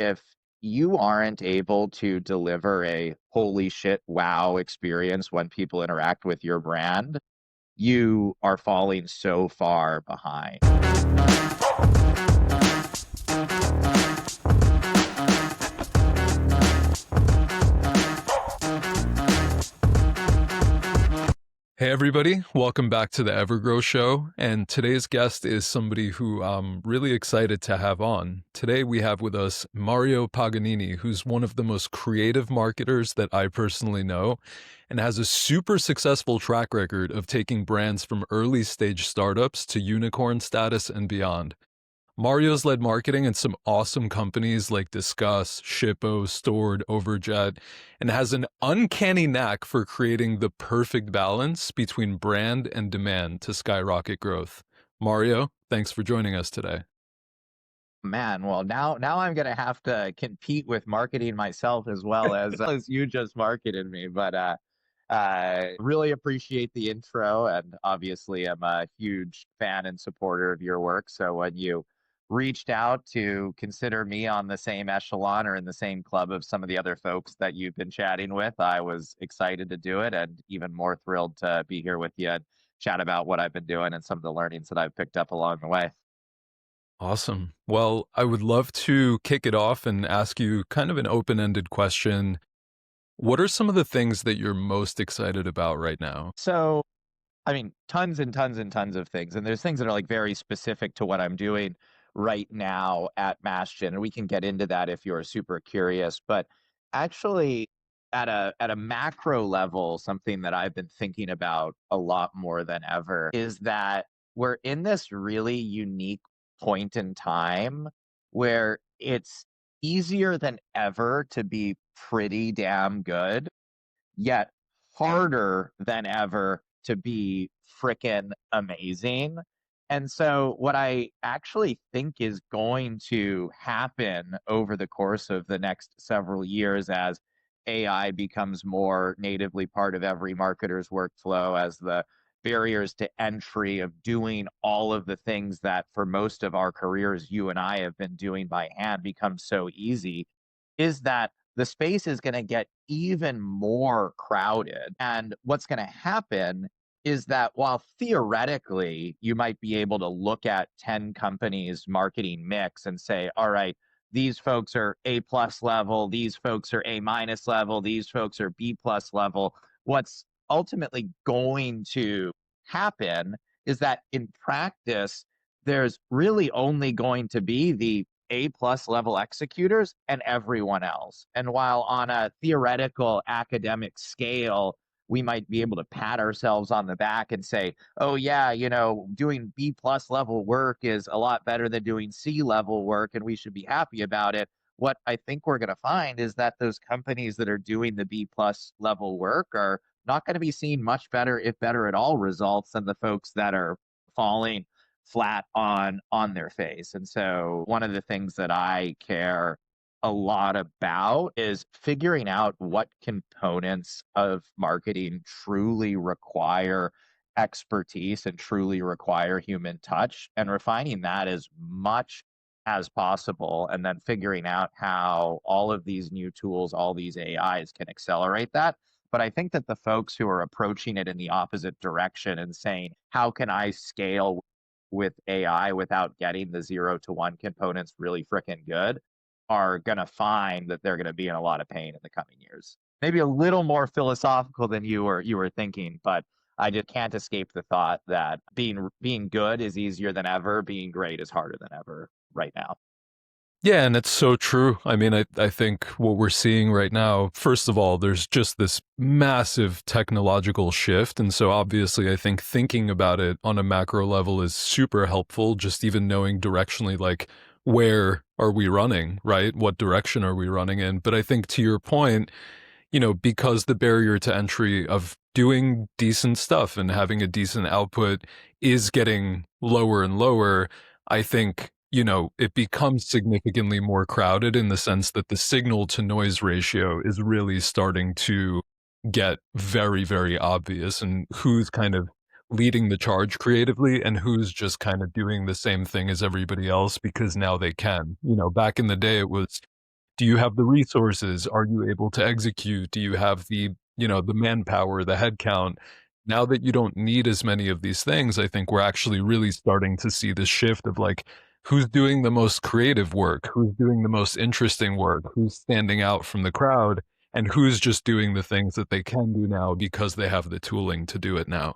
if you aren't able to deliver a holy shit wow experience when people interact with your brand, you are falling so far behind. Hey everybody, welcome back to the Evergrow Show. And today's guest is somebody who I'm really excited to have on. Today we have with us Mario Paganini, who's one of the most creative marketers that I personally know and has a super successful track record of taking brands from early stage startups to unicorn status and beyond. Mario's led marketing in some awesome companies like Discuss, Shippo, Stored, Overjet, and has an uncanny knack for creating the perfect balance between brand and demand to skyrocket growth. Mario, thanks for joining us today. Man, well, now I'm gonna have to compete with marketing myself as you just marketed me. But really appreciate the intro, and obviously I'm a huge fan and supporter of your work. So when you reached out to consider me on the same echelon or in the same club of some of the other folks that you've been chatting with, I was excited to do it, and even more thrilled to be here with you and chat about what I've been doing and some of the learnings that I've picked up along the way. Awesome. Well, I would love to kick it off and ask you kind of an open ended question. What are some of the things that you're most excited about right now? So I mean, tons and tons and tons of things. And there's things that are like very specific to what I'm doing right now at Mastion. And we can get into that if you're super curious. But actually, at a macro level, something that I've been thinking about a lot more than ever is that we're in this really unique point in time where it's easier than ever to be pretty damn good, yet harder than ever to be frickin' amazing. And so, what I actually think is going to happen over the course of the next several years as AI becomes more natively part of every marketer's workflow, as the barriers to entry of doing all of the things that for most of our careers you and I have been doing by hand become so easy, is that the space is going to get even more crowded. And what's going to happen is that while theoretically you might be able to look at 10 companies' marketing mix and say, all right, these folks are A plus level, these folks are A minus level, these folks are B plus level, what's ultimately going to happen is that in practice, there's really only going to be the A plus level executors and everyone else. And while on a theoretical academic scale, we might be able to pat ourselves on the back and say, oh, yeah, doing B plus level work is a lot better than doing C level work, and we should be happy about it. What I think we're going to find is that those companies that are doing the B plus level work are not going to be seeing much better, if better at all, results than the folks that are falling flat on their face. And so one of the things that I care a lot about is figuring out what components of marketing truly require expertise and truly require human touch, and refining that as much as possible, and then figuring out how all of these new tools, all these AIs can accelerate that. But I think that the folks who are approaching it in the opposite direction and saying, how can I scale with AI without getting the 0 to 1 components really freaking good, are going to find that they're going to be in a lot of pain in the coming years. Maybe a little more philosophical than you were thinking, but I just can't escape the thought that being good is easier than ever, being great is harder than ever right now. Yeah, and it's so true. I mean, I think what we're seeing right now, first of all, there's just this massive technological shift. And so obviously, I think thinking about it on a macro level is super helpful, just even knowing directionally, like, where are we running, right? What direction are we running in? But I think to your point, because the barrier to entry of doing decent stuff and having a decent output is getting lower and lower, I think, it becomes significantly more crowded in the sense that the signal to noise ratio is really starting to get very, very obvious, and who's kind of leading the charge creatively and who's just kind of doing the same thing as everybody else because now they can. Back in the day, it was do you have the resources? Are you able to execute? Do you have the manpower, the headcount? Now that you don't need as many of these things, I think we're actually really starting to see this shift of like, who's doing the most creative work? Who's doing the most interesting work? Who's standing out from the crowd? And who's just doing the things that they can do now because they have the tooling to do it now?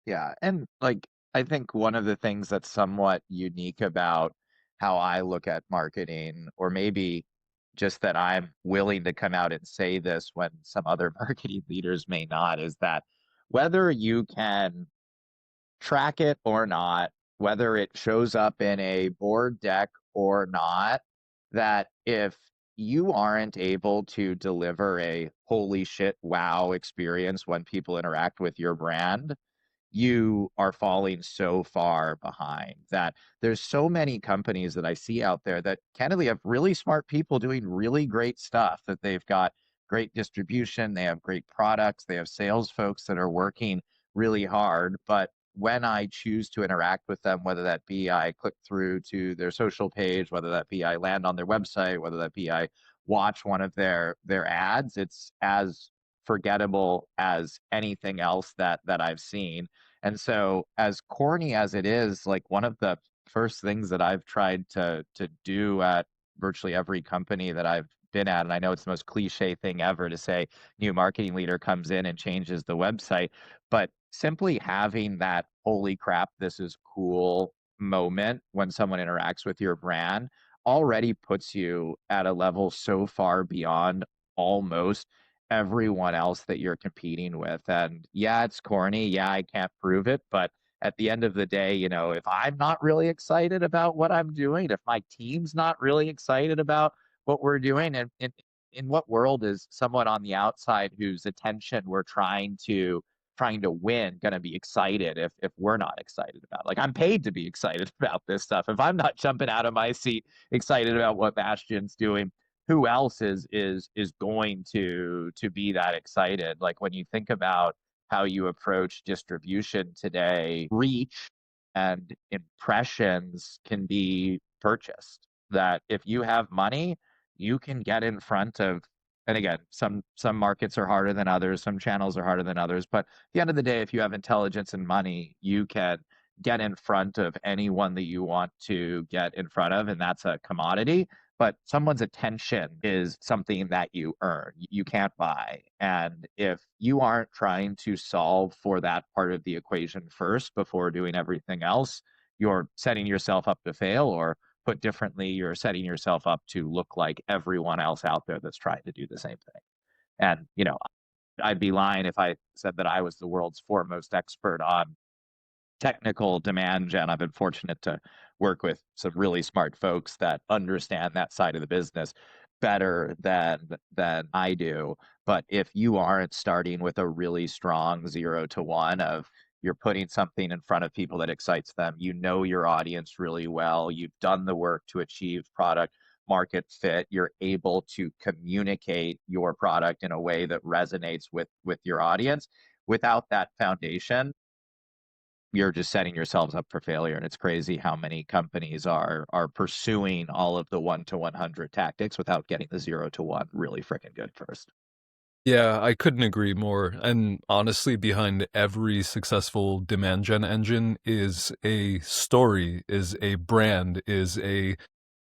Yeah, and, like, I think one of the things that's somewhat unique about how I look at marketing, or maybe just that I'm willing to come out and say this when some other marketing leaders may not, is that whether you can track it or not, whether it shows up in a board deck or not, that if you aren't able to deliver a holy shit wow experience when people interact with your brand, you are falling so far behind. That there's so many companies that I see out there that candidly have really smart people doing really great stuff, that they've got great distribution, they have great products, they have sales folks that are working really hard. But when I choose to interact with them, whether that be I click through to their social page, whether that be I land on their website, whether that be I watch one of their ads, it's as forgettable as anything else that I've seen. And so, as corny as it is, like, one of the first things that I've tried to do at virtually every company that I've been at, and I know it's the most cliche thing ever to say, new marketing leader comes in and changes the website, but simply having that holy crap, this is cool moment when someone interacts with your brand already puts you at a level so far beyond almost everyone else that you're competing with. And yeah, it's corny. Yeah, I can't prove it. But at the end of the day, if I'm not really excited about what I'm doing, if my team's not really excited about what we're doing, and in what world is someone on the outside whose attention we're trying to win going to be excited if we're not excited about it? Like, I'm paid to be excited about this stuff. If I'm not jumping out of my seat excited about what Bastion's doing, who else is going to be that excited? Like, when you think about how you approach distribution today, reach and impressions can be purchased. That if you have money, you can get in front of, and again, some markets are harder than others, some channels are harder than others, but at the end of the day, if you have intelligence and money, you can get in front of anyone that you want to get in front of, and that's a commodity. But someone's attention is something that you earn, you can't buy. And if you aren't trying to solve for that part of the equation first before doing everything else, you're setting yourself up to fail, or put differently, you're setting yourself up to look like everyone else out there that's trying to do the same thing. And, I'd be lying if I said that I was the world's foremost expert on technical demand gen. I've been fortunate to work with some really smart folks that understand that side of the business better than I do. But if you aren't starting with a really strong 0 to 1 of, you're putting something in front of people that excites them, your audience really well, you've done the work to achieve product market fit, you're able to communicate your product in a way that resonates with your audience. Without that foundation, you're just setting yourselves up for failure. And it's crazy how many companies are pursuing all of the 1 to 100 tactics without getting the 0 to 1 really freaking good first. Yeah, I couldn't agree more. And honestly, behind every successful demand gen engine is a story, is a brand, is a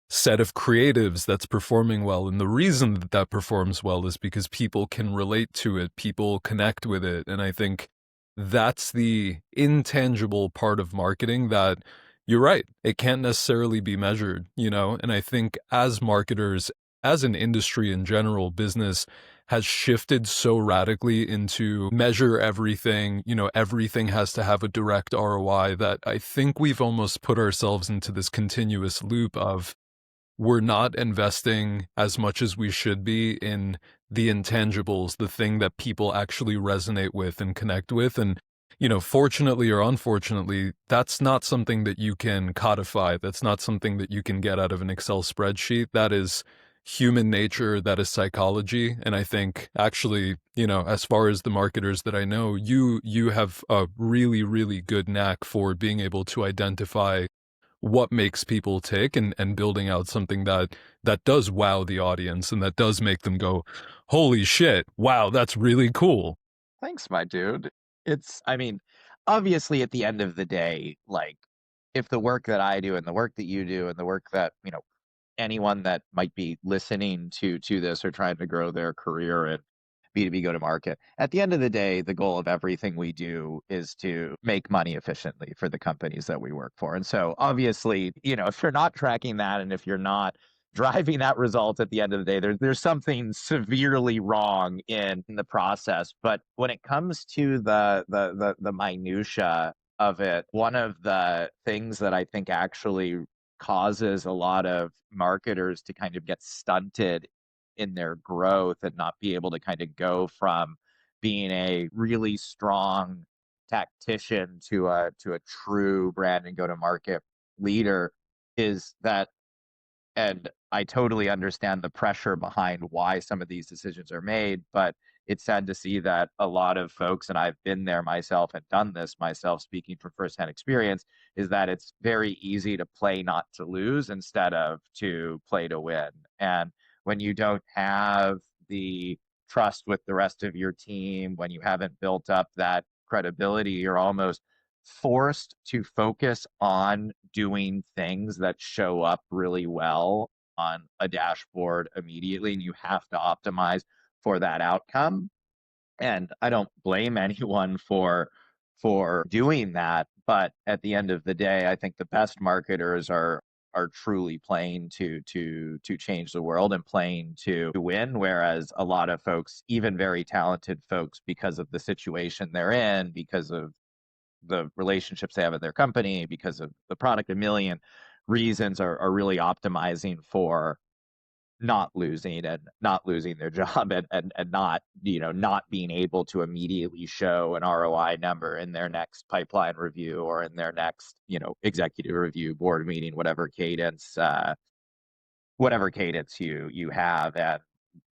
set of creatives that's performing well. And the reason that that performs well is because people can relate to it, people connect with it. And I think that's the intangible part of marketing that you're right, it can't necessarily be measured. And I think as marketers, as an industry in general, business has shifted so radically into measure everything, everything has to have a direct ROI that I think we've almost put ourselves into this continuous loop of we're not investing as much as we should be in the intangibles, the thing that people actually resonate with and connect with. And fortunately or unfortunately, that's not something that you can codify. That's not something that you can get out of an Excel spreadsheet. That is human nature, that is psychology. And I think actually, as far as the marketers that I know, you have a really, really good knack for being able to identify what makes people tick, and building out something that does wow the audience and that does make them go, holy shit, wow, that's really cool. Thanks, my dude. I mean, obviously at the end of the day, like if the work that I do and the work that you do and the work that, anyone that might be listening to this or trying to grow their career in B2B go to market. At the end of the day, the goal of everything we do is to make money efficiently for the companies that we work for. And so obviously, if you're not tracking that and if you're not driving that result at the end of the day, there's something severely wrong in the process. But when it comes to the minutia of it, one of the things that I think actually causes a lot of marketers to kind of get stunted in their growth and not be able to kind of go from being a really strong tactician to a true brand and go to market leader is that, and I totally understand the pressure behind why some of these decisions are made, but it's sad to see that a lot of folks, and I've been there myself and done this myself, speaking from firsthand experience, is that it's very easy to play not to lose instead of to play to win. And when you don't have the trust with the rest of your team, when you haven't built up that credibility, you're almost forced to focus on doing things that show up really well on a dashboard immediately, and you have to optimize for that outcome. And I don't blame anyone for doing that, but at the end of the day, I think the best marketers are truly playing to change the world and playing to win, whereas a lot of folks, even very talented folks, because of the situation they're in, because of the relationships they have at their company, because of the product, a million reasons are really optimizing for not losing and not losing their job and not, not being able to immediately show an ROI number in their next pipeline review or in their next, executive review, board meeting, whatever cadence you have. And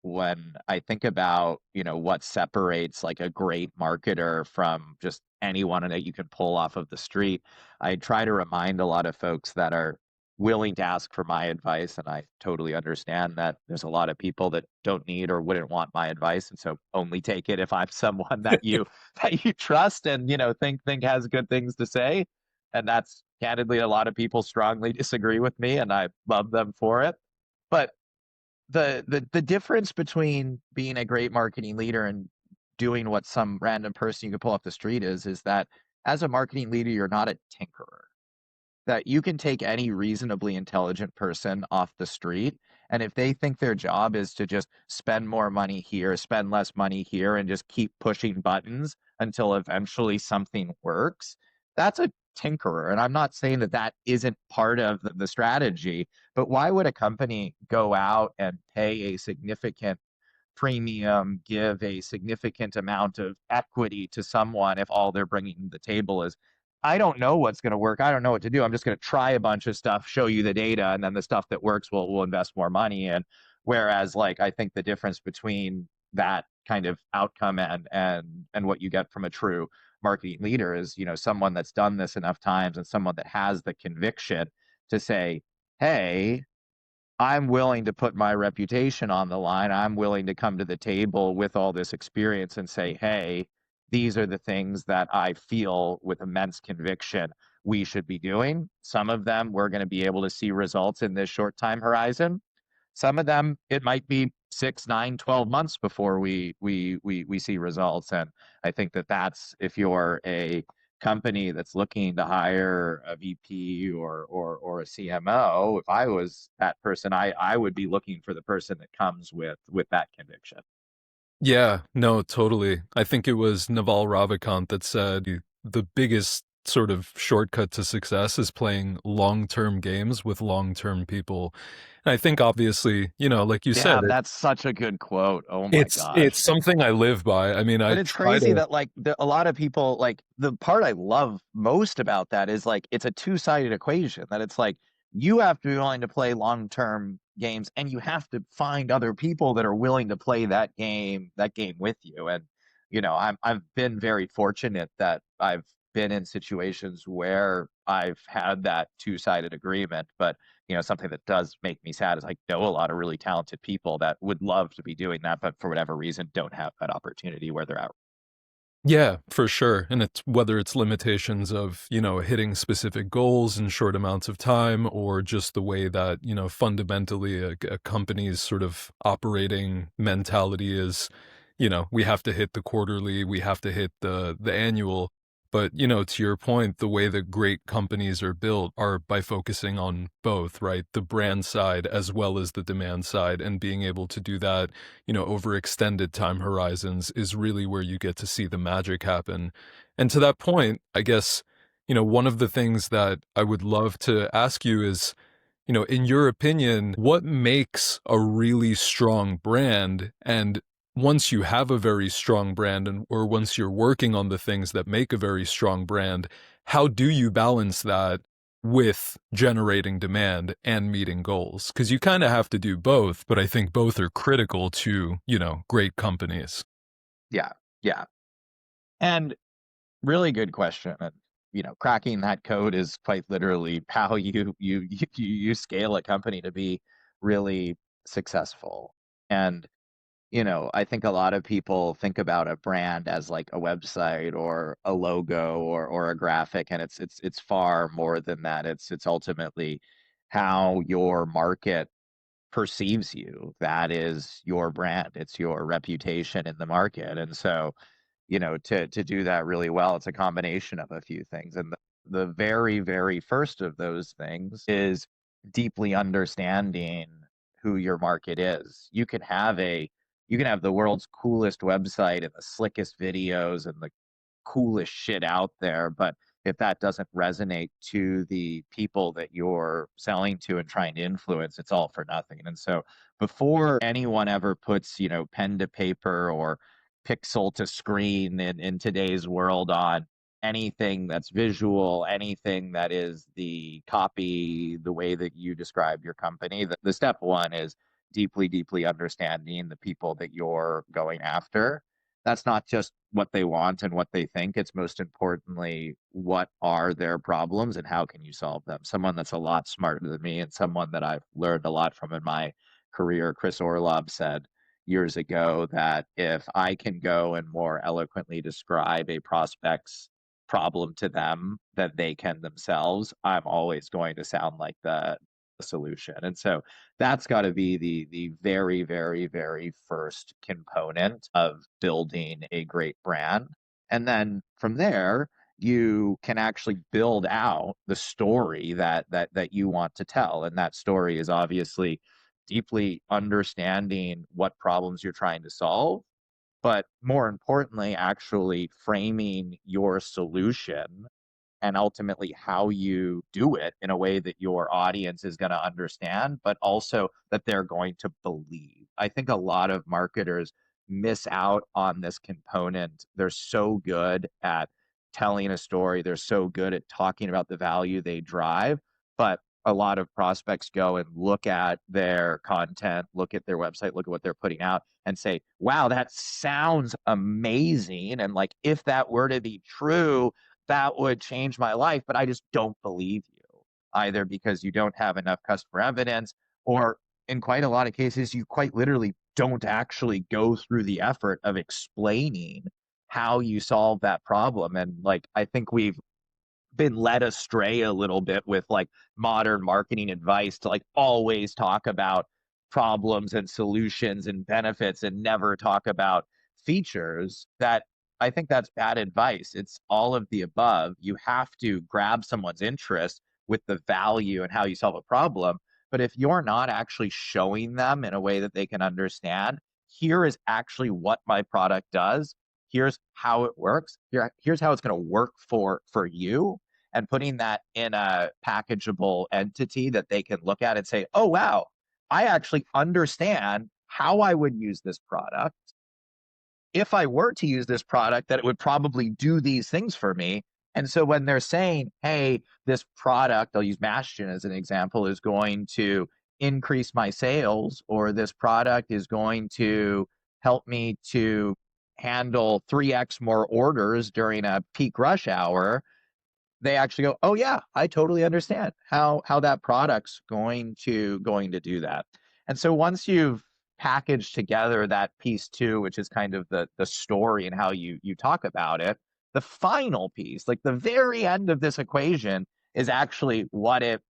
when I think about, what separates like a great marketer from just anyone that you can pull off of the street, I try to remind a lot of folks that are willing to ask for my advice. And I totally understand that there's a lot of people that don't need or wouldn't want my advice. And so only take it if I'm someone that you that you trust and think has good things to say. And that's candidly a lot of people strongly disagree with me, and I love them for it. But the difference between being a great marketing leader and doing what some random person you could pull off the street is that as a marketing leader, you're not a tinkerer. That you can take any reasonably intelligent person off the street, and if they think their job is to just spend more money here, spend less money here, and just keep pushing buttons until eventually something works, that's a tinkerer. And I'm not saying that that isn't part of the strategy, but why would a company go out and pay a significant premium, give a significant amount of equity to someone if all they're bringing to the table is, I don't know what's going to work. I don't know what to do. I'm just going to try a bunch of stuff, show you the data, and then the stuff that works, we'll invest more money in. Whereas, like, I think the difference between that kind of outcome and what you get from a true marketing leader is, someone that's done this enough times and someone that has the conviction to say, hey, I'm willing to put my reputation on the line. I'm willing to come to the table with all this experience and say, hey, these are the things that I feel with immense conviction we should be doing. Some of them we're going to be able to see results in this short time horizon. Some of them it might be 6, 9, 12 months before we see results. And I think that that's, if you're a company that's looking to hire a VP or a CMO, if I was that person, I would be looking for the person that comes with that conviction. Yeah, no, totally. I think it was Naval Ravikant that said the biggest sort of shortcut to success is playing long-term games with long-term people. And I think obviously, like you said, Damn, that's such a good quote. Oh my it's gosh. something I live by. I mean, I But it's try crazy to. that like a lot of people, like the part I love most about that is like it's a two-sided equation, that it's like you have to be willing to play long-term games and you have to find other people that are willing to play that game with you. And I've been very fortunate that I've been in situations where I've had that two-sided agreement. But, something that does make me sad is I know a lot of really talented people that would love to be doing that, but for whatever reason don't have that opportunity where they're at. Yeah, for sure. And it's whether it's limitations of, hitting specific goals in short amounts of time or just the way that, fundamentally a company's sort of operating mentality is, we have to hit the quarterly, we have to hit the annual. But, to your point, the way that great companies are built are by focusing on both, right? The brand side as well as the demand side, and being able to do that over extended time horizons is really where you get to see the magic happen. And to that point, I guess, one of the things that I would love to ask you is, in your opinion, what makes a really strong brand? And once you have a very strong brand or once you're working on the things that make a very strong brand, how do you balance that with generating demand and meeting goals? Because you kind of have to do both, but I think both are critical to, great companies. Yeah, yeah. And really good question. And, cracking that code is quite literally how you scale a company to be really successful. And, I think a lot of people think about a brand as like a website or a logo or a graphic, and it's far more than that. It's ultimately how your market perceives you. That is your brand. It's your reputation in the market. And so, to do that really well, it's a combination of a few things. And the very, very first of those things is deeply understanding who your market is. You can have the world's coolest website and the slickest videos and the coolest shit out there, but if that doesn't resonate to the people that you're selling to and trying to influence, it's all for nothing. And so before anyone ever puts, pen to paper or pixel to screen in today's world on anything that's visual, anything that is the copy, the way that you describe your company, the step one is deeply, deeply understanding the people that you're going after. That's not just what they want and what they think. It's most importantly, what are their problems and how can you solve them? Someone that's a lot smarter than me and someone that I've learned a lot from in my career, Chris Orlov said years ago that if I can go and more eloquently describe a prospect's problem to them than they can themselves, I'm always going to sound like the solution. And so that's got to be the very, very, very first component of building a great brand. And then from there, you can actually build out the story that you want to tell. And that story is obviously deeply understanding what problems you're trying to solve, but more importantly, actually framing your solution and ultimately how you do it in a way that your audience is going to understand, but also that they're going to believe. I think a lot of marketers miss out on this component. They're so good at telling a story, they're so good at talking about the value they drive, but a lot of prospects go and look at their content, look at their website, look at what they're putting out and say, wow, that sounds amazing. And like, if that were to be true, that would change my life, but I just don't believe you, either because you don't have enough customer evidence, or in quite a lot of cases, you quite literally don't actually go through the effort of explaining how you solve that problem. And like, I think we've been led astray a little bit with like modern marketing advice to like always talk about problems and solutions and benefits and never talk about features. That I think that's bad advice. It's all of the above. You have to grab someone's interest with the value and how you solve a problem. But if you're not actually showing them in a way that they can understand, here is actually what my product does. Here's how it works. Here's how it's going to work for you, and putting that in a packageable entity that they can look at and say, oh, wow, I actually understand how I would use this product. If I were to use this product, that it would probably do these things for me. And so when they're saying, hey, this product, I'll use Bastion as an example, is going to increase my sales, or this product is going to help me to handle 3x more orders during a peak rush hour, they actually go, "Oh yeah, I totally understand how that product's going to do that." And so once you've packaged together that piece too, which is kind of the story and how you talk about it, the final piece, like the very end of this equation, is actually what it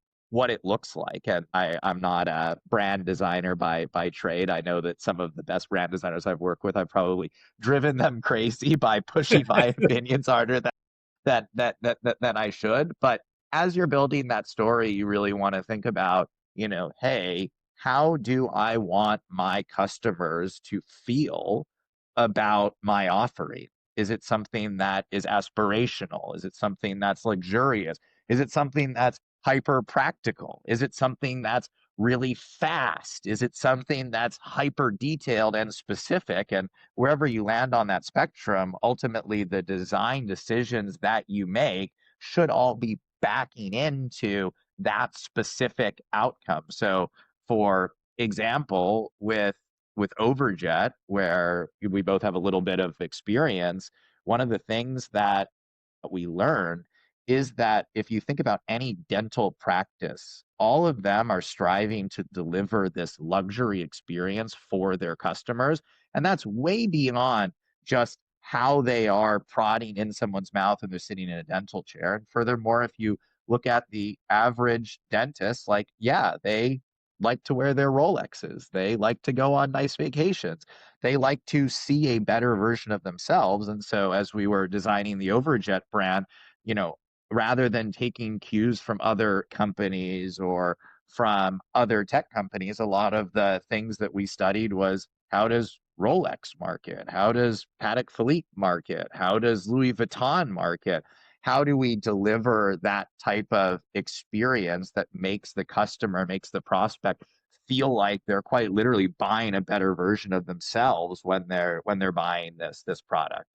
looks like. And I'm not a brand designer by trade. I know that some of the best brand designers I've worked with, I've probably driven them crazy by pushing my opinions harder that I should. But as you're building that story, you really want to think about, hey, how do I want my customers to feel about my offering? Is it something that is aspirational? Is it something that's luxurious? Is it something that's hyper practical? Is it something that's really fast? Is it something that's hyper detailed and specific? And wherever you land on that spectrum, ultimately the design decisions that you make should all be backing into that specific outcome. So, for example, with Overjet, where we both have a little bit of experience, one of the things that we learn is that if you think about any dental practice, all of them are striving to deliver this luxury experience for their customers. And that's way beyond just how they are prodding in someone's mouth and they're sitting in a dental chair. And furthermore, if you look at the average dentist, like, yeah, they like to wear their Rolexes. They like to go on nice vacations. They like to see a better version of themselves. And so, as we were designing the Overjet brand, you know, rather than taking cues from other companies or from other tech companies, a lot of the things that we studied was, how does Rolex market? How does Patek Philippe market? How does Louis Vuitton market? How do we deliver that type of experience that makes the customer, makes the prospect feel like they're quite literally buying a better version of themselves when they're buying this product?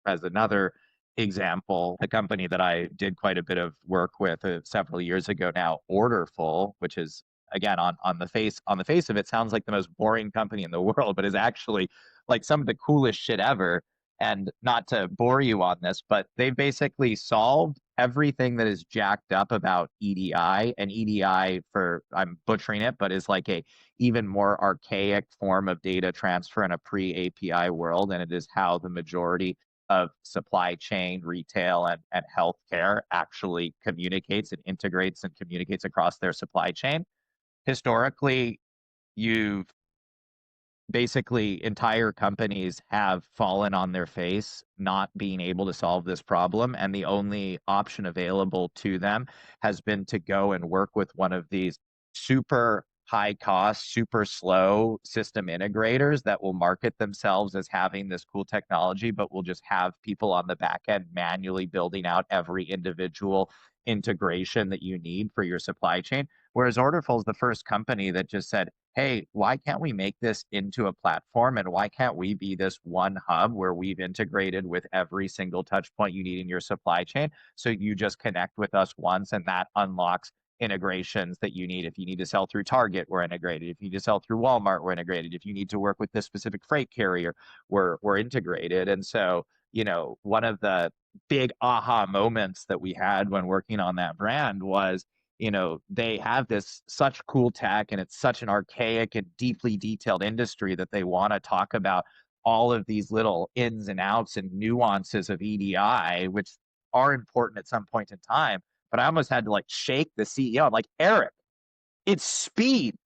As another example, a company that I did quite a bit of work with several years ago now, Orderful, which is, again, on the face of it, sounds like the most boring company in the world, but is actually like some of the coolest shit ever. And not to bore you on this, but they've basically solved everything that is jacked up about EDI. And EDI, for, I'm butchering it, but is like a even more archaic form of data transfer in a pre-API world. And it is how the majority of supply chain, retail, and healthcare actually communicates and integrates and communicates across their supply chain. Historically, you've basically entire companies have fallen on their face not being able to solve this problem, and the only option available to them has been to go and work with one of these super high cost, super slow system integrators that will market themselves as having this cool technology, but will just have people on the back end manually building out every individual integration that you need for your supply chain. Whereas Orderful is the first company that just said, hey, why can't we make this into a platform? And why can't we be this one hub where we've integrated with every single touch point you need in your supply chain? So you just connect with us once, and that unlocks integrations that you need. If you need to sell through Target, we're integrated. If you need to sell through Walmart, we're integrated. If you need to work with this specific freight carrier, we're integrated. And so, one of the big aha moments that we had when working on that brand was, they have this such cool tech, and it's such an archaic and deeply detailed industry that they want to talk about all of these little ins and outs and nuances of EDI, which are important at some point in time. But I almost had to like shake the CEO. I'm like, Eric, it's speed.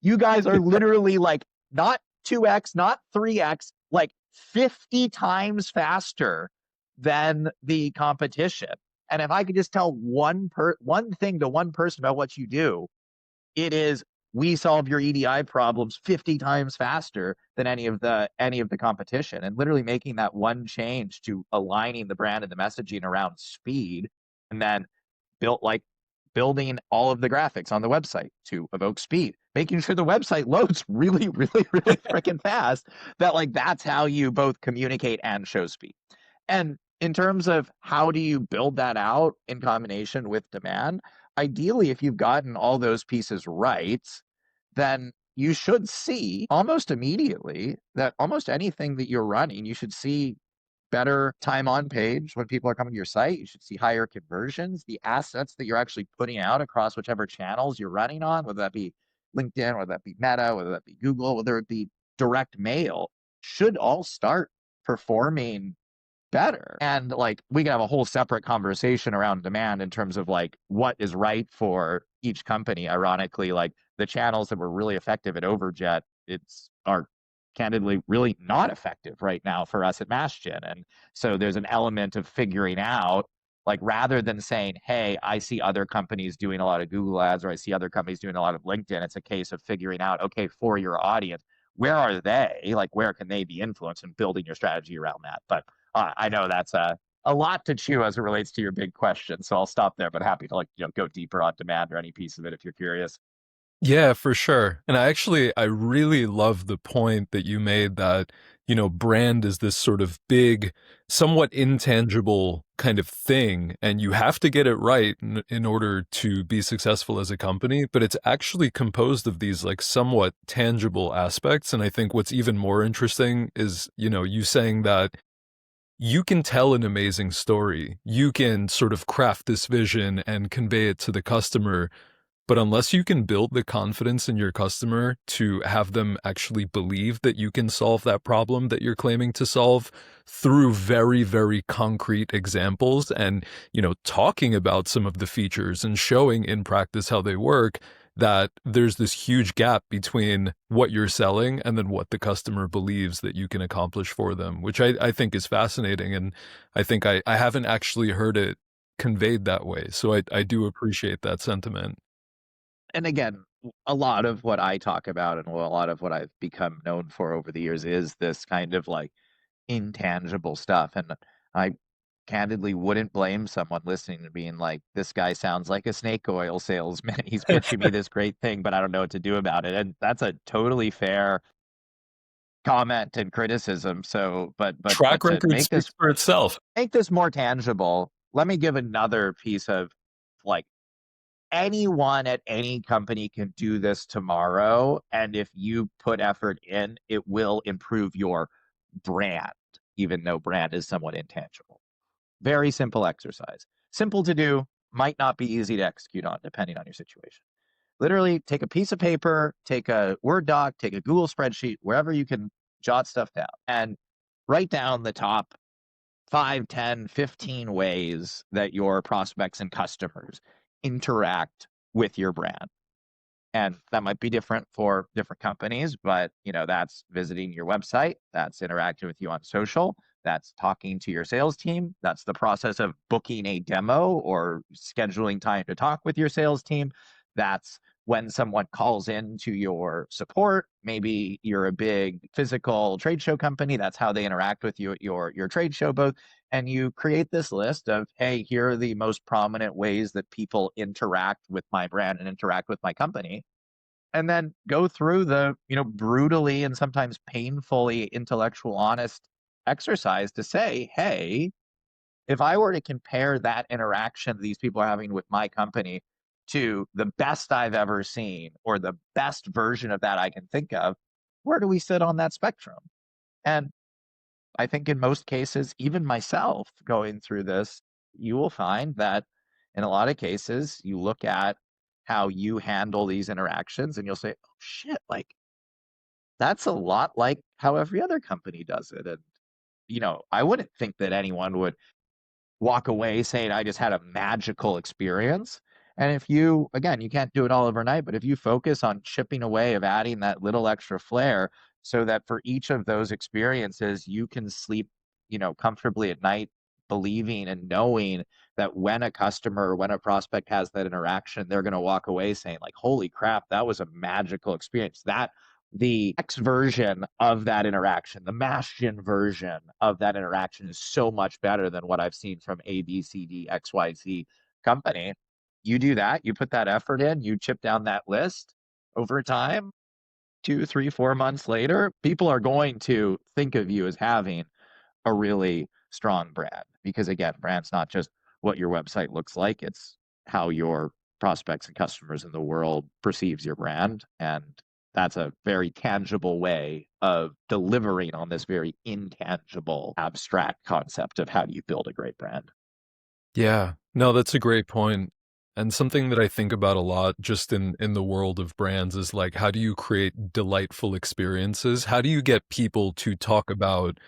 You guys are literally like not 2x, not 3x, like 50 times faster than the competition. And if I could just tell one thing to one person about what you do, it is, we solve your EDI problems 50 times faster than any of the competition. And literally making that one change to aligning the brand and the messaging around speed, and then built like building all of the graphics on the website to evoke speed, making sure the website loads really, really, really freaking fast. That's how you both communicate and show speed. And in terms of how do you build that out in combination with demand, ideally, if you've gotten all those pieces right, then you should see almost immediately that almost anything that you're running, you should see better time on page when people are coming to your site. You should see higher conversions. The assets that you're actually putting out across whichever channels you're running on, whether that be LinkedIn, whether that be Meta, whether that be Google, whether it be direct mail, should all start performing better. And like we can have a whole separate conversation around demand in terms of like what is right for each company. Ironically, like the channels that were really effective at Overjet, it's are candidly really not effective right now for us at MassGen. And so there's an element of figuring out, like rather than saying, hey, I see other companies doing a lot of Google ads or I see other companies doing a lot of LinkedIn, it's a case of figuring out, okay, for your audience, where are they? Like where can they be influenced and building your strategy around that? But I know that's a lot to chew as it relates to your big question. So I'll stop there, but happy to like, go deeper on demand or any piece of it if you're curious. Yeah, for sure. And I really love the point that you made that, brand is this sort of big, somewhat intangible kind of thing, and you have to get it right in order to be successful as a company, but it's actually composed of these like somewhat tangible aspects. And I think what's even more interesting is, you saying that you can tell an amazing story. You can sort of craft this vision and convey it to the customer, but unless you can build the confidence in your customer to have them actually believe that you can solve that problem that you're claiming to solve through very, very concrete examples and, talking about some of the features and showing in practice how they work, that there's this huge gap between what you're selling and then what the customer believes that you can accomplish for them, which I think is fascinating. And I think I haven't actually heard it conveyed that way. So I do appreciate that sentiment. And again, a lot of what I talk about and a lot of what I've become known for over the years is this kind of like intangible stuff. And I candidly wouldn't blame someone listening to being like, this guy sounds like a snake oil salesman. He's pitching me this great thing, but I don't know what to do about it. And that's a totally fair comment and criticism. So, but Track to record speaks for itself. make this more tangible, let me give another piece of like anyone at any company can do this tomorrow. And if you put effort in, it will improve your brand, even though brand is somewhat intangible. Very simple exercise. Simple to do, might not be easy to execute on, depending on your situation. Literally, take a piece of paper, take a Word doc, take a Google spreadsheet, wherever you can jot stuff down, and write down the top 5, 10, 15 ways that your prospects and customers interact with your brand. And that might be different for different companies, but that's visiting your website, that's interacting with you on social, that's talking to your sales team, that's the process of booking a demo or scheduling time to talk with your sales team. That's when someone calls in to your support. Maybe you're a big physical trade show company. That's how they interact with you at your trade show booth. And you create this list of, hey, here are the most prominent ways that people interact with my brand and interact with my company, and then go through the brutally and sometimes painfully intellectual honest exercise to say, hey, if I were to compare that interaction these people are having with my company to the best I've ever seen or the best version of that I can think of, where do we sit on that spectrum? And I think in most cases, even myself going through this, you will find that in a lot of cases, you look at how you handle these interactions and you'll say, oh shit, like that's a lot like how every other company does it. And, I wouldn't think that anyone would walk away saying, I just had a magical experience. And if you, again, you can't do it all overnight, but if you focus on chipping away of adding that little extra flair so that for each of those experiences, you can sleep, comfortably at night, believing and knowing that when a customer or when a prospect has that interaction, they're going to walk away saying like, holy crap, that was a magical experience. That the X version of that interaction, the Mastian version of that interaction is so much better than what I've seen from A, B, C, D, X, Y, Z company. You do that, you put that effort in, you chip down that list over time, 2, 3, 4 months later, people are going to think of you as having a really strong brand. Because again, brand's not just what your website looks like, it's how your prospects and customers in the world perceives your brand. And that's a very tangible way of delivering on this very intangible, abstract concept of how do you build a great brand. Yeah. No, that's a great point. And something that I think about a lot just in the world of brands is like how do you create delightful experiences? How do you get people to talk about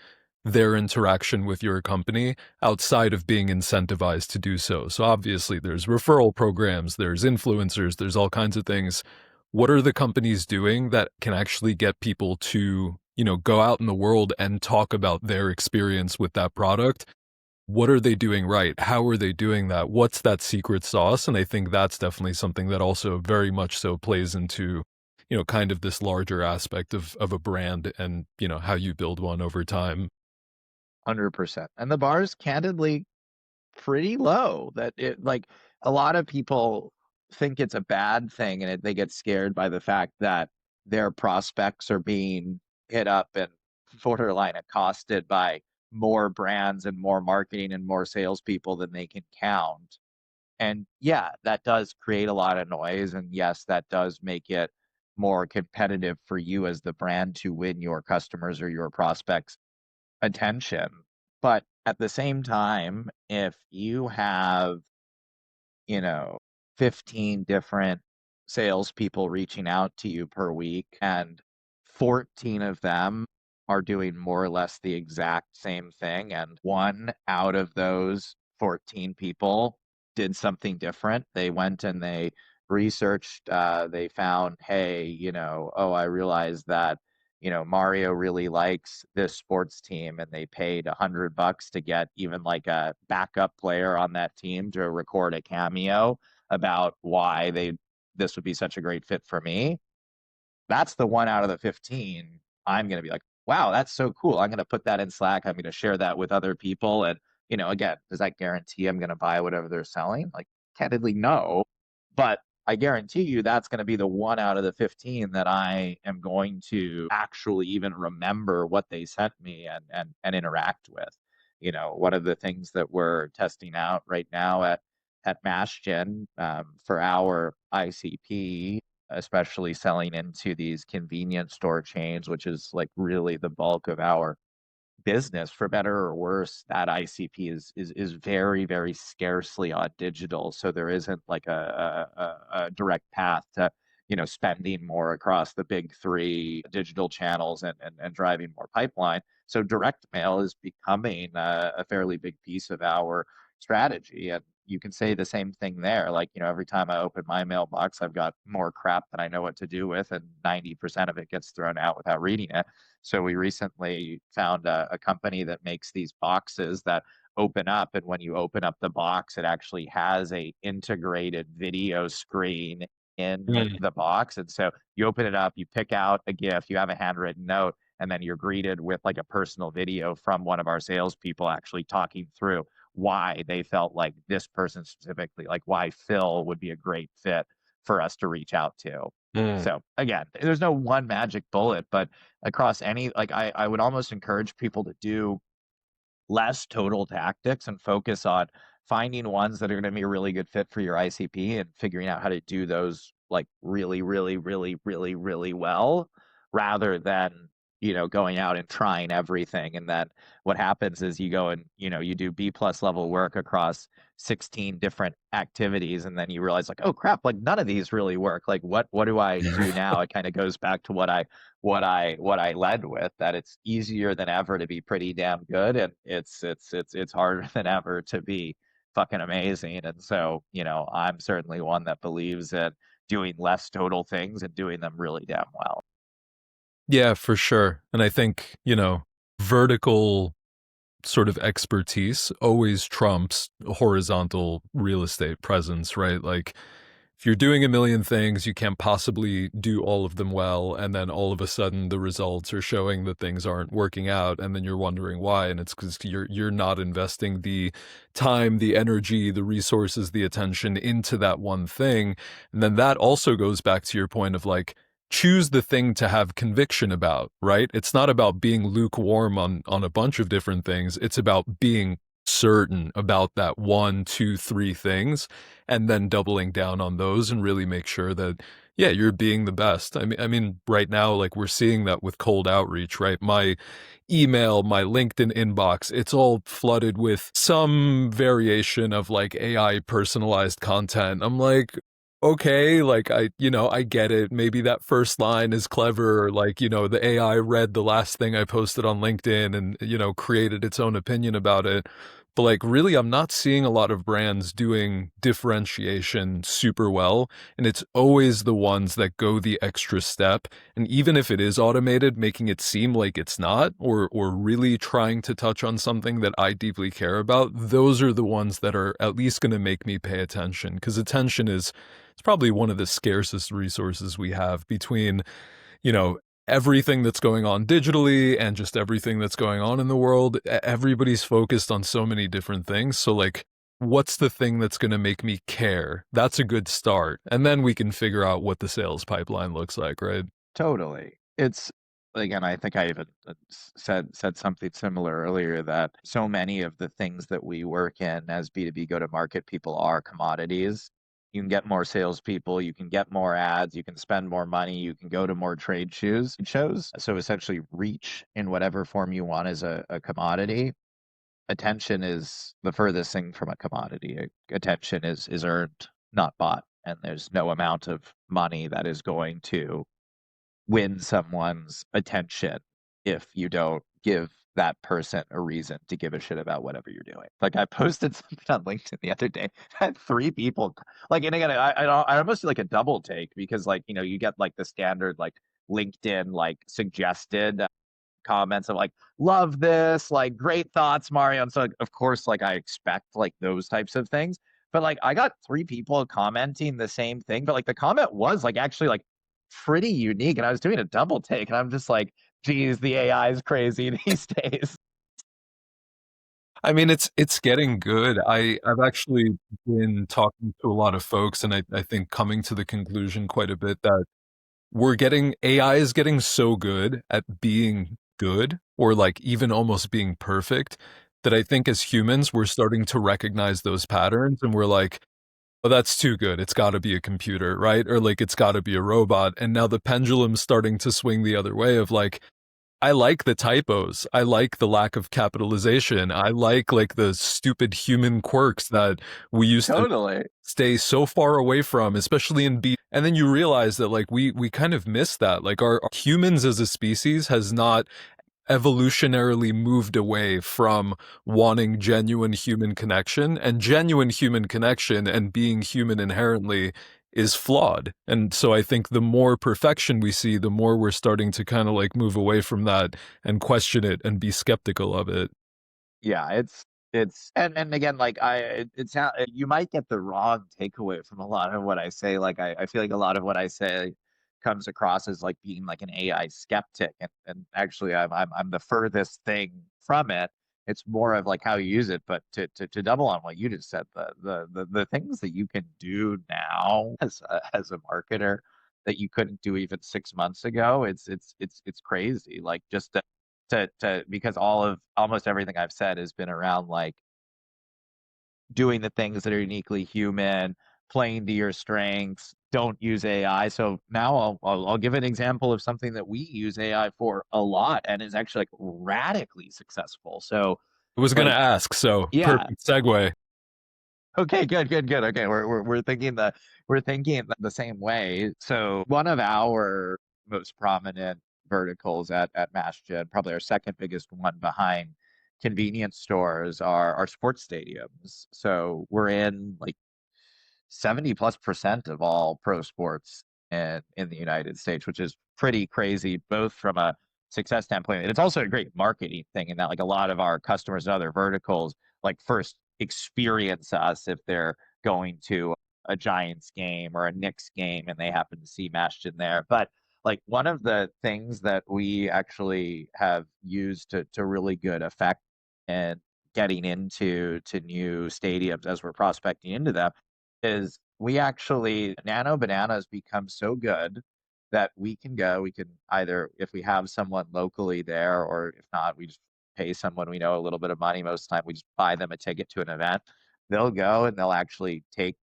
their interaction with your company outside of being incentivized to do so? So obviously there's referral programs, there's influencers, there's all kinds of things. What are the companies doing that can actually get people to, go out in the world and talk about their experience with that product? What are they doing right? How are they doing that? What's that secret sauce? And I think that's definitely something that also very much so plays into, kind of this larger aspect of a brand and, how you build one over time. 100%. And the bar is candidly pretty low that it like a lot of people think it's a bad thing and they get scared by the fact that their prospects are being hit up and borderline accosted by more brands and more marketing and more salespeople than they can count. And yeah, that does create a lot of noise. And yes, that does make it more competitive for you as the brand to win your customers or your prospects' attention. But at the same time, if you have, you know, 15 different salespeople reaching out to you per week, and 14 of them are doing more or less the exact same thing, and one out of those 14 people did something different. They went and they researched, they found, hey, oh, I realized that Mario really likes this sports team, and they paid $100 to get even like a backup player on that team to record a cameo about why this would be such a great fit for me. That's the one out of the 15. I'm going to be like, wow, that's so cool. I'm going to put that in Slack. I'm going to share that with other people. And, again, does that guarantee I'm going to buy whatever they're selling? Like, candidly, no. But I guarantee you that's going to be the one out of the 15 that I am going to actually even remember what they sent me and interact with. One of the things that we're testing out right now at Mashgen for our ICP, especially selling into these convenience store chains, which is like really the bulk of our business, for better or worse. That ICP is very, very scarcely on digital. So there isn't like a direct path to, spending more across the big three digital channels and driving more pipeline. So direct mail is becoming a fairly big piece of our strategy. And you can say the same thing there. Like, every time I open my mailbox, I've got more crap than I know what to do with, and 90% of it gets thrown out without reading it. So we recently found a company that makes these boxes that open up, and when you open up the box, it actually has a integrated video screen in Mm, the box. And so you open it up, you pick out a gift, you have a handwritten note, and then you're greeted with like a personal video from one of our salespeople actually talking through why they felt like this person specifically, like why Phil would be a great fit for us to reach out to. mm. So again, there's no one magic bullet, but across any, like I would almost encourage people to do less total tactics and focus on finding ones that are going to be a really good fit for your ICP and figuring out how to do those like really, really, really, really, really well, rather than, going out and trying everything. And then what happens is you go and, you do B+ level work across 16 different activities. And then you realize like, oh crap, like none of these really work. Like what do I do now? It kind of goes back to what I led with, that it's easier than ever to be pretty damn good, and it's harder than ever to be fucking amazing. And so, I'm certainly one that believes in doing less total things and doing them really damn well. Yeah, for sure. And I think, vertical sort of expertise always trumps horizontal real estate presence, right? Like if you're doing a million things, you can't possibly do all of them well, and then all of a sudden the results are showing that things aren't working out, and then you're wondering why, and it's because you're not investing the time, the energy, the resources, the attention into that one thing. And then that also goes back to your point of like choose the thing to have conviction about, right? It's not about being lukewarm on a bunch of different things. It's about being certain about that one, two, three things, and then doubling down on those and really make sure that Yeah, you're being the best. I mean, right now, like we're seeing that with cold outreach, right? My email, my LinkedIn inbox, it's all flooded with some variation of like AI personalized content. I'm like, okay, like I get it. Maybe that first line is clever, or like, the AI read the last thing I posted on LinkedIn and, created its own opinion about it. But like, really, I'm not seeing a lot of brands doing differentiation super well, and it's always the ones that go the extra step, and even if it is automated, making it seem like it's not, or really trying to touch on something that I deeply care about, those are the ones that are at least going to make me pay attention, because attention is it's probably one of the scarcest resources we have between, you know, everything that's going on digitally and just everything that's going on in the world. Everybody's focused on so many different things. So, like, what's the thing that's going to make me care? That's a good start. And then we can figure out what the sales pipeline looks like, right? Totally. It's again, I think I even said something similar earlier that so many of the things that we work in as B2B go to market people are commodities. You can get more salespeople, you can get more ads, you can spend more money, you can go to more trade shows. So essentially reach in whatever form you want is a commodity. Attention is the furthest thing from a commodity. Attention is earned, not bought. And there's no amount of money that is going to win someone's attention if you don't give that person a reason to give a shit about whatever you're doing. Like I posted something on LinkedIn the other day, had three people like, and again, I almost do like a double take because like, you get like the standard like LinkedIn like suggested comments of like, love this, like great thoughts, Mario. And so like, of course, like I expect like those types of things. But like I got three people commenting the same thing, but like the comment was like actually like pretty unique. And I was doing a double take and I'm just like, geez, the AI is crazy these days. I mean, it's getting good. I've actually been talking to a lot of folks, and I think coming to the conclusion quite a bit that AI is getting so good at being good, or like even almost being perfect, that I think as humans we're starting to recognize those patterns, and we're like, oh, that's too good. It's got to be a computer, right? Or like it's got to be a robot. And now the pendulum's starting to swing the other way of like, I like the typos. I like the lack of capitalization. I like the stupid human quirks that we used to Totally. stay so far away from, especially in B. And then you realize that like we kind of miss that. Like our humans as a species has not evolutionarily moved away from wanting genuine human connection, and genuine human connection and being human inherently is flawed. And so I think the more perfection we see, the more we're starting to kind of like move away from that and question it and be skeptical of it. Yeah, it's and again, like it's how you might get the wrong takeaway from a lot of what I say. Like I feel like a lot of what I say comes across as like being like an AI skeptic, and actually I'm the furthest thing from it. It's more of like how you use it. But to double on what you just said, the things that you can do now as a marketer that you couldn't do even 6 months ago, it's crazy. Like just to because all of almost everything I've said has been around like doing the things that are uniquely human, playing to your strengths, don't use AI. So now I'll give an example of something that we use AI for a lot and is actually like radically successful. So I was going to like ask, so yeah, perfect segue. okay, good. Okay, we're thinking we're thinking the same way. So one of our most prominent verticals at MassGen, probably our second biggest one behind convenience stores, are sports stadiums. So we're in like 70+% of all pro sports in the United States, which is pretty crazy, both from a success standpoint. And it's also a great marketing thing in that like a lot of our customers and other verticals like first experience us if they're going to a Giants game or a Knicks game and they happen to see Mashed in there. But like one of the things that we actually have used to really good effect in getting into to new stadiums as we're prospecting into them is we actually Nano Banana has become so good that we can either if we have someone locally there, or if not, we just pay someone we know a little bit of money. Most of the time we just buy them a ticket to an event. They'll go and they'll actually take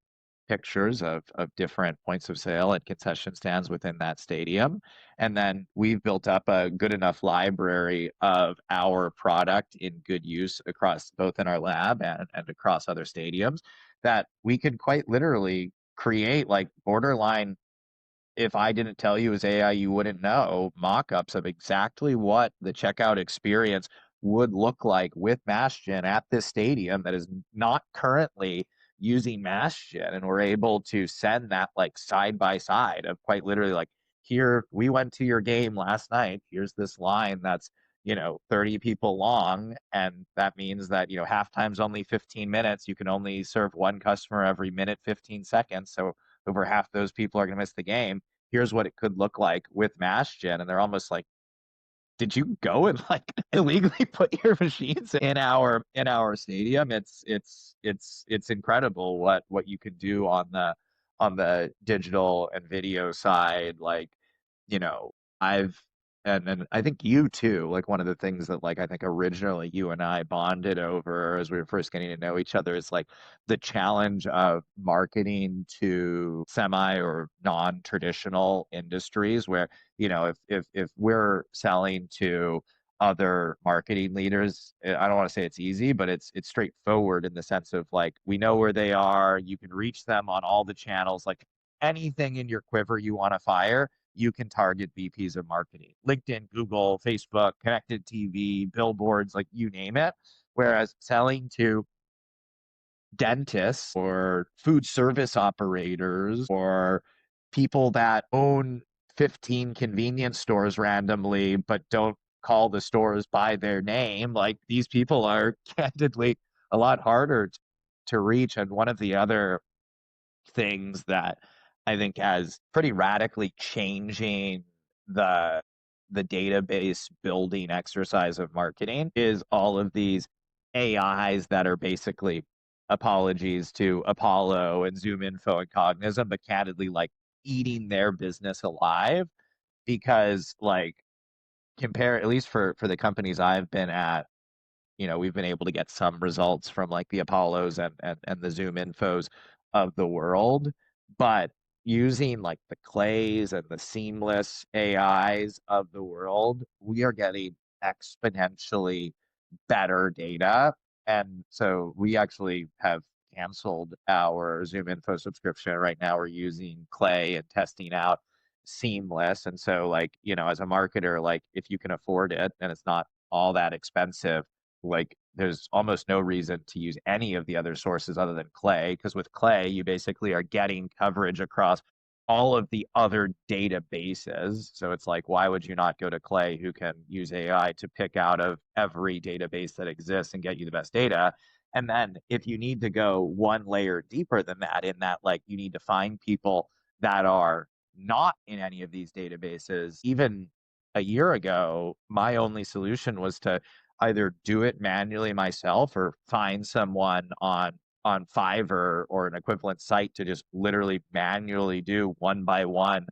pictures of different points of sale and concession stands within that stadium. And then we've built up a good enough library of our product in good use across both in our lab and across other stadiums that we could quite literally create like borderline, if I didn't tell you it was AI, you wouldn't know, mock-ups of exactly what the checkout experience would look like with MassGen at this stadium that is not currently using MassGen. And we're able to send that like side by side of quite literally like, here, we went to your game last night. Here's this line that's, 30 people long. And that means that, halftime's only 15 minutes. You can only serve one customer every minute, 15 seconds. So over half those people are going to miss the game. Here's what it could look like with MassGen. And they're almost like, did you go and like illegally put your machines in our stadium? It's incredible what you can do on the digital and video side. Like, you know, I've and I think you too, like one of the things that like I think originally you and I bonded over as we were first getting to know each other is like the challenge of marketing to semi or non-traditional industries where if we're selling to other marketing leaders, I don't want to say it's easy, but it's straightforward in the sense of like we know where they are, you can reach them on all the channels, like anything in your quiver you want to fire, you can target VPs of marketing. LinkedIn, Google, Facebook, connected TV, billboards, like you name it. Whereas selling to dentists or food service operators or people that own 15 convenience stores randomly but don't call the stores by their name, like these people are candidly a lot harder to reach. And one of the other things that I think as pretty radically changing the the database building exercise of marketing is all of these AIs that are basically apologies to Apollo and Zoom Info and Cognizant, but candidly like eating their business alive because like compare at least for the companies I've been at, we've been able to get some results from like the Apollos and the Zoom Infos of the world, but using like the Clays and the Seamless AIs of the world, we are getting exponentially better data. And so we actually have canceled our Zoom Info subscription. Right now we're using Clay and testing out Seamless. And so like, as a marketer, like if you can afford it and it's not all that expensive, like there's almost no reason to use any of the other sources other than Clay, because with Clay, you basically are getting coverage across all of the other databases. So it's like, why would you not go to Clay, who can use AI to pick out of every database that exists and get you the best data? And then if you need to go one layer deeper than that, in that, like, you need to find people that are not in any of these databases, even a year ago, my only solution was to either do it manually myself or find someone on Fiverr or an equivalent site to just literally manually do one by one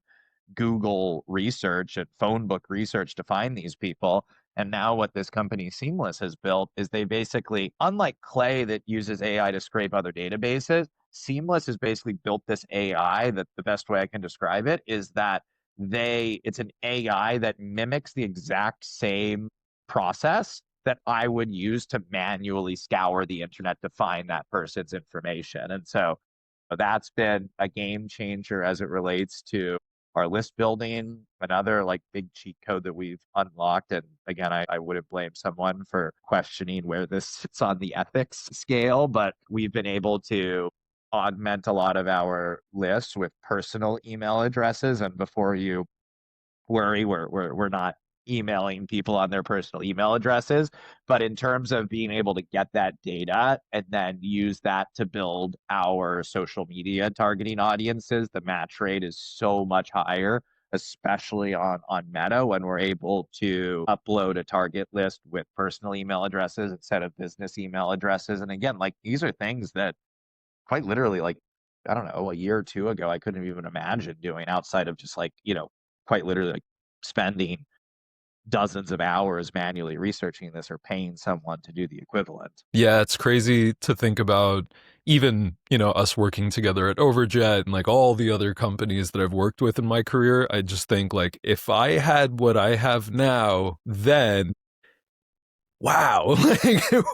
Google research and phone book research to find these people. And now what this company Seamless has built is they basically, unlike Clay that uses AI to scrape other databases, Seamless has basically built this AI that the best way I can describe it is that it's an AI that mimics the exact same process that I would use to manually scour the internet to find that person's information. And so that's been a game changer as it relates to our list building, another like big cheat code that we've unlocked. And again, I wouldn't blame someone for questioning where this sits on the ethics scale, but we've been able to augment a lot of our lists with personal email addresses. And before you worry. We're not emailing people on their personal email addresses, but in terms of being able to get that data and then use that to build our social media targeting audiences, the match rate is so much higher, especially on Meta when we're able to upload a target list with personal email addresses instead of business email addresses. And again, like these are things that quite literally, like, I don't know, a year or two ago, I couldn't even imagine doing outside of just like, quite literally like spending dozens of hours manually researching this or paying someone to do the equivalent. Yeah, it's crazy to think about even, us working together at Overjet and like all the other companies that I've worked with in my career, I just think like if I had what I have now, then wow, like it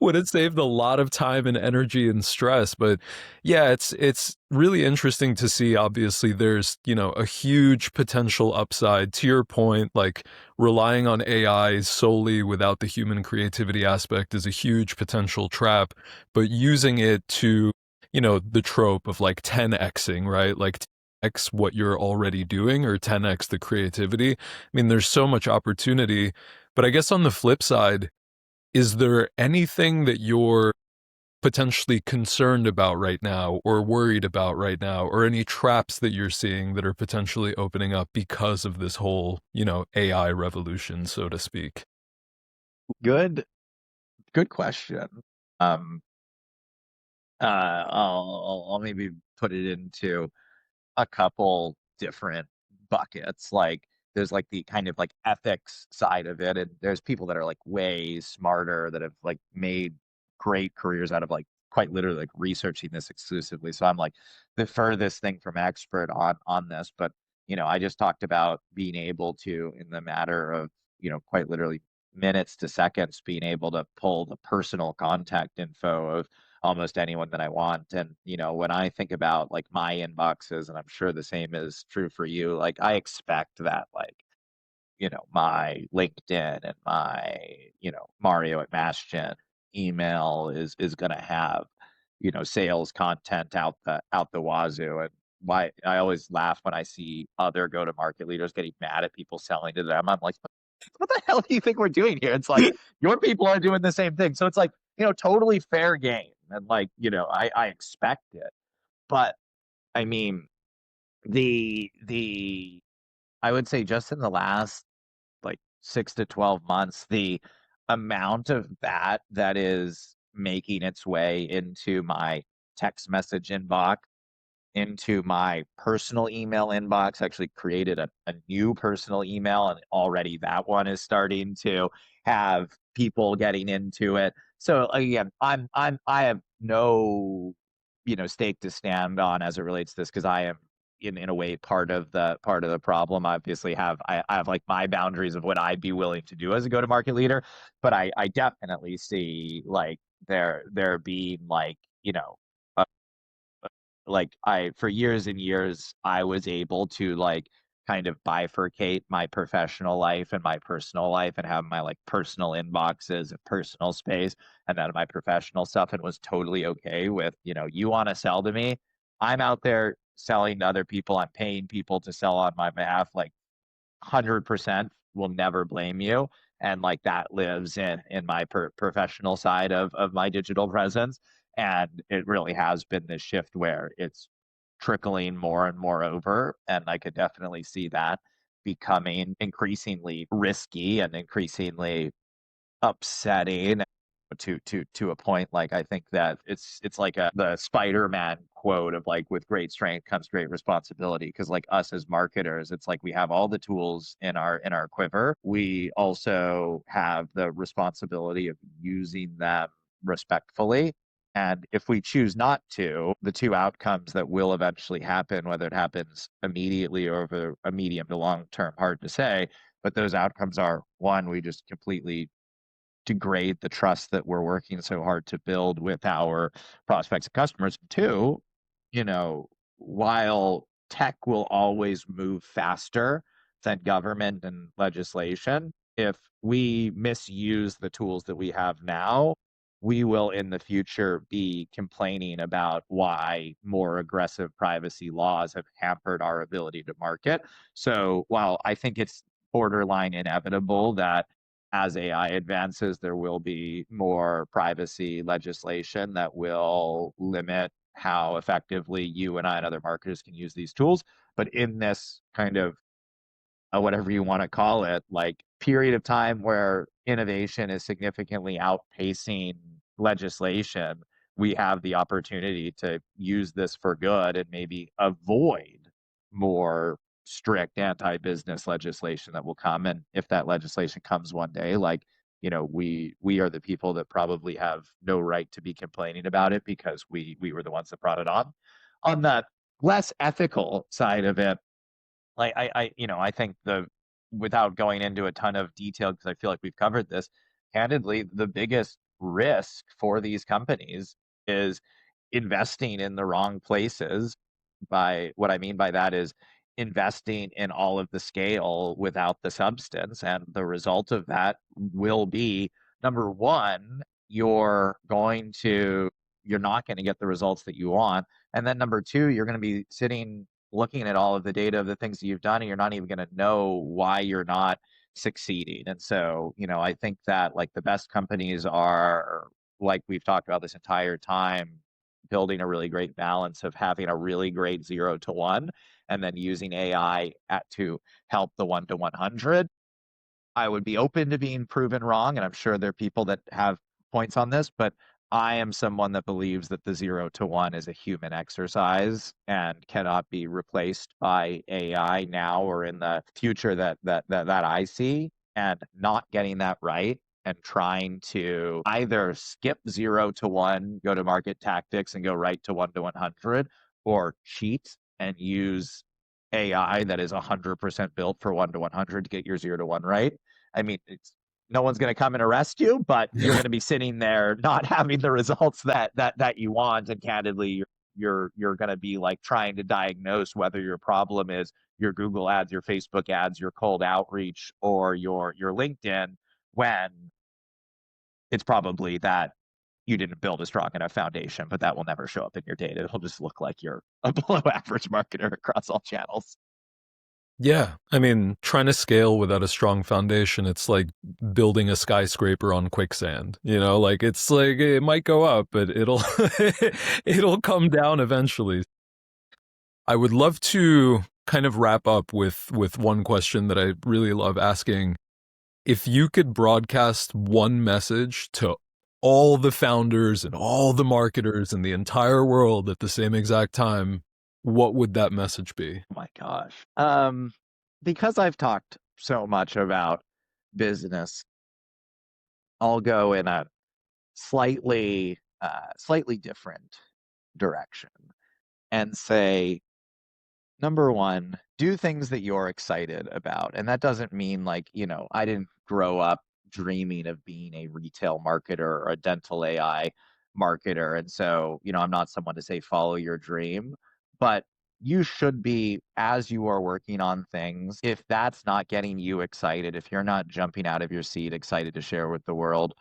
would have saved a lot of time and energy and stress. But yeah, it's really interesting to see. Obviously there's a huge potential upside to your point. Like relying on AI solely without the human creativity aspect is a huge potential trap, but using it to the trope of like 10xing, right, like x what you're already doing or 10x the creativity. I mean, there's so much opportunity. But I guess on the flip side, is there anything that you're potentially concerned about right now or worried about right now, or any traps that you're seeing that are potentially opening up because of this whole, AI revolution, so to speak? Good, good question. Um, I'll maybe put it into a couple different buckets. Like there's like the kind of like ethics side of it, and there's people that are like way smarter that have like made great careers out of like quite literally like researching this exclusively. So I'm like the furthest thing from expert on this, but I just talked about being able to, in the matter of quite literally minutes to seconds, being able to pull the personal contact info of almost anyone that I want. And, when I think about like my inboxes, and I'm sure the same is true for you, like I expect that like, my LinkedIn and my, Mario at Bastion email is gonna have, sales content out the wazoo. And why I always laugh when I see other go-to-market leaders getting mad at people selling to them. I'm like, what the hell do you think we're doing here? It's like your people are doing the same thing. So it's like, totally fair game. And like, I expect it. But I mean, the I would say just in the last like 6 to 12 months, the amount of that is making its way into my text message inbox, into my personal email inbox, actually created a new personal email, and already that one is starting to have people getting into it. So again, I have no, stake to stand on as it relates to this, because I am in a way part of the problem. Obviously I have like my boundaries of what I'd be willing to do as a go-to-market leader, but I definitely see like there being like, like I for years and years I was able to like kind of bifurcate my professional life and my personal life, and have my like personal inboxes and personal space, and then my professional stuff, and was totally okay with, you want to sell to me, I'm out there selling to other people, I'm paying people to sell on my behalf, like 100% will never blame you. And like that lives in my professional side of my digital presence. And it really has been this shift where it's trickling more and more over, and I could definitely see that becoming increasingly risky and increasingly upsetting to a point. Like I think that it's like the Spider-Man quote of like, with great strength comes great responsibility, because like us as marketers, it's like we have all the tools in our quiver, we also have the responsibility of using them respectfully. And if we choose not to, the two outcomes that will eventually happen, whether it happens immediately or over a medium to long term, hard to say, but those outcomes are: one, we just completely degrade the trust that we're working so hard to build with our prospects and customers. Two, you know, while tech will always move faster than government and legislation, if we misuse the tools that we have now, we will in the future be complaining about why more aggressive privacy laws have hampered our ability to market. So while I think it's borderline inevitable that as AI advances, there will be more privacy legislation that will limit how effectively you and I and other marketers can use these tools. But in this kind of whatever you want to call it, like period of time where innovation is significantly outpacing legislation, we have the opportunity to use this for good and maybe avoid more strict anti-business legislation that will come. And if that legislation comes one day, like we are the people that probably have no right to be complaining about it because we were the ones that brought it on. On the less ethical side of it, like I think without going into a ton of detail because I feel like we've covered this, candidly, the biggest risk for these companies is investing in the wrong places. By what I mean by that is investing in all of the scale without the substance. And the result of that will be number one, you're not going to get the results that you want. And then number two, you're going to be sitting looking at all of the data of the things that you've done, and you're not even going to know why you're not succeeding. And so, I think that like the best companies are, like we've talked about this entire time, building a really great balance of having a really great 0 to 1 and then using AI to help the 1 to 100. I would be open to being proven wrong, and I'm sure there are people that have points on this, but I am someone that believes that the 0 to 1 is a human exercise and cannot be replaced by AI now or in the future that I see. And not getting that right and trying to either skip 0 to 1, go to market tactics and go right to 1 to 100, or cheat and use AI that is 100% built for 1 to 100 to get your 0 to 1 right. I mean, it's no one's going to come and arrest you, but you're going to be sitting there not having the results that you want, and candidly, you're going to be like trying to diagnose whether your problem is your Google ads, your Facebook ads, your cold outreach, or your LinkedIn, when it's probably that you didn't build a strong enough foundation, but that will never show up in your data. It'll just look like you're a below average marketer across all channels. Yeah, I mean, trying to scale without a strong foundation, it's like building a skyscraper on quicksand. Like it's like it might go up, but it'll it'll come down eventually. I would love to kind of wrap up with one question that I really love asking. If you could broadcast one message to all the founders and all the marketers in the entire world at the same exact time, what would that message be? Oh my gosh. Because I've talked so much about business, I'll go in a slightly different direction and say, number one, do things that you're excited about. And that doesn't mean like, I didn't grow up dreaming of being a retail marketer or a dental AI marketer. And so, I'm not someone to say follow your dream, but you should be, as you are working on things, if that's not getting you excited, if you're not jumping out of your seat excited to share with the world,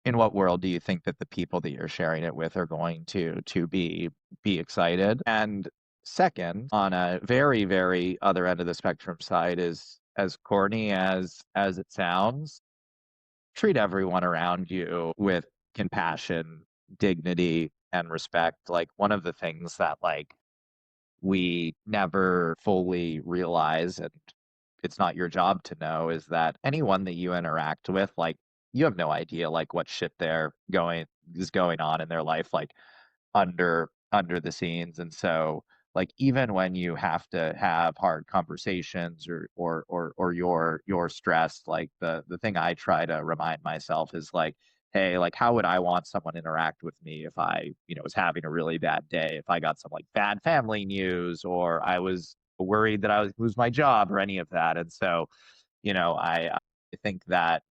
in what world do you think that the people that you're sharing it with are going to be excited? And second, on a very, very other end of the spectrum side, is as corny as it sounds, treat everyone around you with compassion, dignity, and respect. Like one of the things that like we never fully realize, and it's not your job to know, is that anyone that you interact with, like you have no idea like what shit going on in their life, like under the scenes. And so like even when you have to have hard conversations or you're stressed, like the thing I try to remind myself is like, hey, like how would I want someone to interact with me if I, was having a really bad day, if I got some like bad family news, or I was worried that I would lose my job or any of that. And so, I think that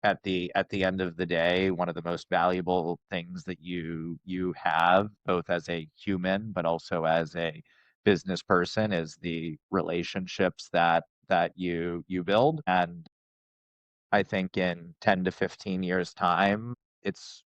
at the end of the day, one of the most valuable things that you have, both as a human but also as a business person, is the relationships that you build. And I think in 10 to 15 years time,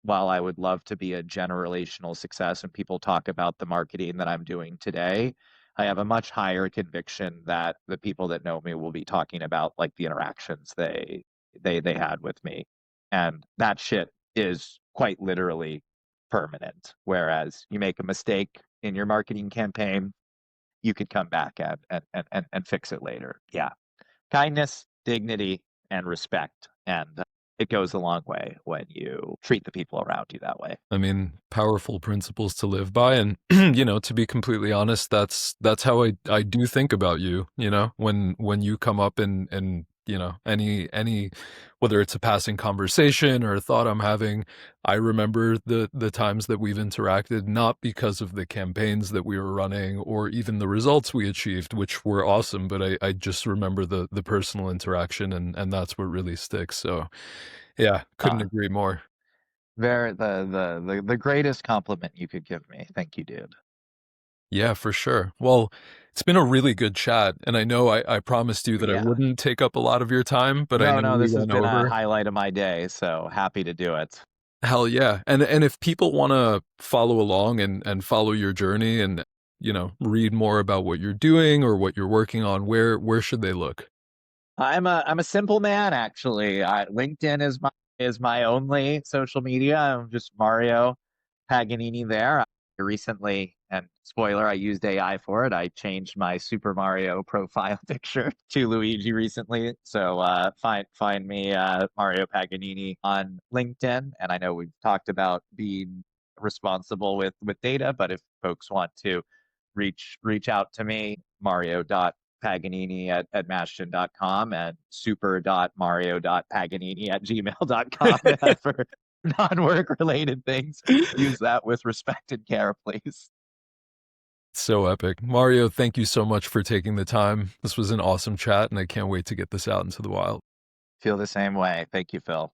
while I would love to be a generational success and people talk about the marketing that I'm doing today, I have a much higher conviction that the people that know me will be talking about like the interactions they had with me. And that shit is quite literally permanent. Whereas you make a mistake in your marketing campaign, you could come back and fix it later. Yeah. Kindness, dignity, and respect. And it goes a long way when you treat the people around you that way. I mean, powerful principles to live by, and to be completely honest, that's how I do think about you. When you come up and any whether it's a passing conversation or a thought I'm having, I remember the times that we've interacted, not because of the campaigns that we were running or even the results we achieved, which were awesome, but I just remember the personal interaction, and that's what really sticks. So yeah, couldn't Uh, agree more. very the greatest compliment you could give me. Thank you, dude. Yeah, for sure. Well, it's been a really good chat, and I know I promised you that I Yeah. wouldn't take up a lot of your time, but I No, know no, we this has went been a over. highlight of my day, so happy to do it. Hell yeah. And if people wanna follow along and follow your journey and, read more about what you're doing or what you're working on, where should they look? I'm a simple man actually. LinkedIn is my only social media. I'm just Mario Paganini there. I recently, and spoiler, I used AI for it. I changed my Super Mario profile picture to Luigi recently. So find me Mario Paganini on LinkedIn. And I know we've talked about being responsible with data, but if folks want to reach out to me, Mario.Paganini at mashton.com and super.mario.paganini at gmail.com for non-work related things. Use that with respect and care, please. So epic. Mario, thank you so much for taking the time. This was an awesome chat, and I can't wait to get this out into the wild. Feel the same way. Thank you, Phil.